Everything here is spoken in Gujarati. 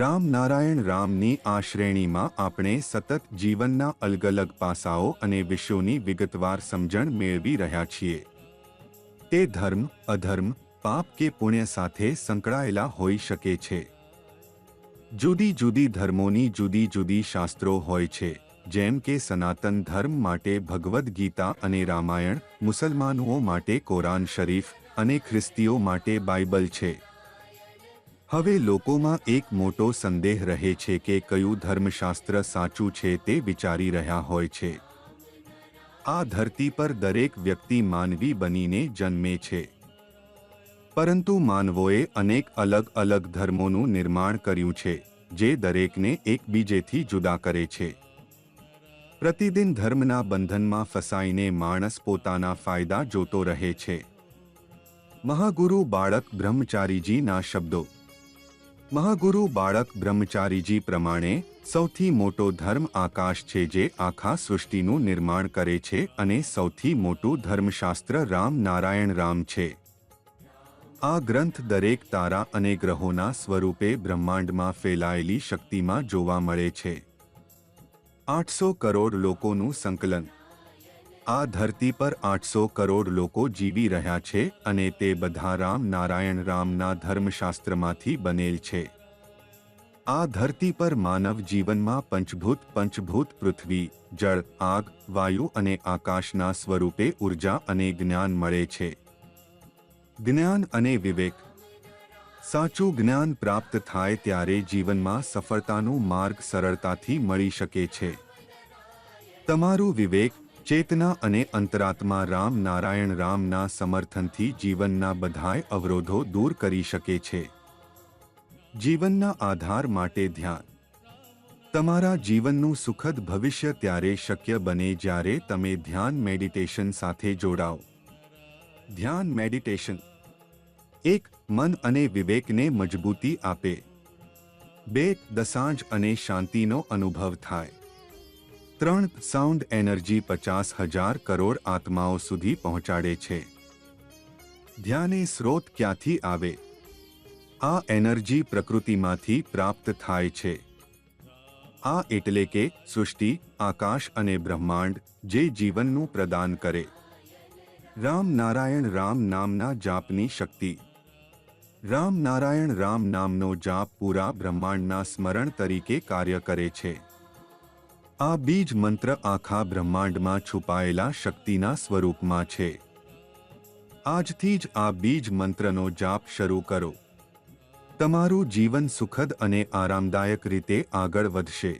રામ નારાયણ રામની આ શ્રેણીમાં આપણે સતત જીવનના અલગ અલગ પાસાઓ અને વિષયોની વિગતવાર સમજણ મેળવી રહ્યા છીએ. તે ધર્મ, અધર્મ, પાપ કે પુણ્ય સાથે સંકળાયેલા હોઈ શકે છે. જુદી જુદી ધર્મોની જુદી જુદી શાસ્ત્રો હોય છે, જેમ કે સનાતન ધર્મ માટે ભગવદ્ ગીતા અને રામાયણ, મુસલમાનો માટે કોરાન શરીફ અને ખ્રિસ્તીઓ માટે બાઇબલ છે. હવે લોકોમાં એક મોટો સંદેહ રહે છે કે કયું ધર્મશાસ્ત્ર સાચું છે તે વિચારી રહ્યા હોય છે. આ ધરતી પર દરેક વ્યક્તિ માનવી બનીને જન્મે છે, પરંતુ માનવોએ અનેક અલગ અલગ ધર્મોનું નિર્માણ કર્યું છે, જે દરેકને એકબીજેથી જુદા કરે છે. પ્રતિદિન ધર્મના બંધનમાં ફસાઈને માણસ પોતાના ફાયદા જોતો રહે છે. મહાગુરુ બાળક બ્રહ્મચારીજીના શબ્દો. મહાગુરુ બાળક બ્રહ્મચારીજી પ્રમાણે સૌથી મોટો ધર્મ આકાશ છે, જે આખા સૃષ્ટિનું નિર્માણ કરે છે, અને સૌથી મોટું ધર્મશાસ્ત્ર રામ નારાયણ રામ છે. આ ગ્રંથ દરેક તારા અને ગ્રહોના સ્વરૂપે બ્રહ્માંડમાં ફેલાયેલી શક્તિમાં જોવા મળે છે. 800 કરોડ લોકોનું સંકલન. આ ધરતી પર 800 કરોડ લોકો જીવી રહ્યા છે, અને તે બધા રામ નારાયણ રામના ધર્મશાસ્ત્રમાંથી બનેલ છે. આ ધરતી પર માનવ જીવનમાં પંચભૂત પૃથ્વી, જળ, આગ, વાયુ અને આકાશના સ્વરૂપે ઉર્જા અને જ્ઞાન મળે છે. જ્ઞાન અને વિવેક. સાચું જ્ઞાન પ્રાપ્ત થાય ત્યારે જીવનમાં સફળતાનો માર્ગ સરળતાથી મળી શકે છે. તમારું વિવેક, ચેતના અને અંતરાત્મા રામ નારાયણ રામના સમર્થનથી જીવનના બધાય અવરોધો દૂર કરી શકે છે. જીવનના આધાર માટે ધ્યાન. તમારા જીવનનું સુખદ ભવિષ્ય ત્યારે શક્ય બને જ્યારે તમે ધ્યાન મેડિટેશન સાથે જોડાઓ. ધ્યાન મેડિટેશન 1. મન અને વિવેકને મજબૂતી આપે. 2. દસાંજ અને શાંતિનો અનુભવ થાય. 3. સાઉન્ડ એનર્જી 50,000 કરોડ આત્માઓ સુધી પહોંચાડે છે. ધ્યાને સ્રોત ક્યાંથી આવે? આ એનર્જી પ્રકૃતિમાંથી પ્રાપ્ત થાય છે. આ એટલે કે સૃષ્ટિ, આકાશ અને બ્રહ્માંડ, જે જીવનનું પ્રદાન કરે. રામ નારાયણ રામ નામના જાપની શક્તિ. રામ નારાયણ રામ નામનો જાપ પૂરા બ્રહ્માંડના સ્મરણ તરીકે કાર્ય કરે છે. આ બીજ મંત્ર આખા બ્રહ્માંડમાં છુપાયેલા શક્તિના સ્વરૂપમાં છે. આજથી જ આ બીજ મંત્રનો જાપ શરૂ કરો. તમારું જીવન સુખદ અને આરામદાયક રીતે આગળ વધશે.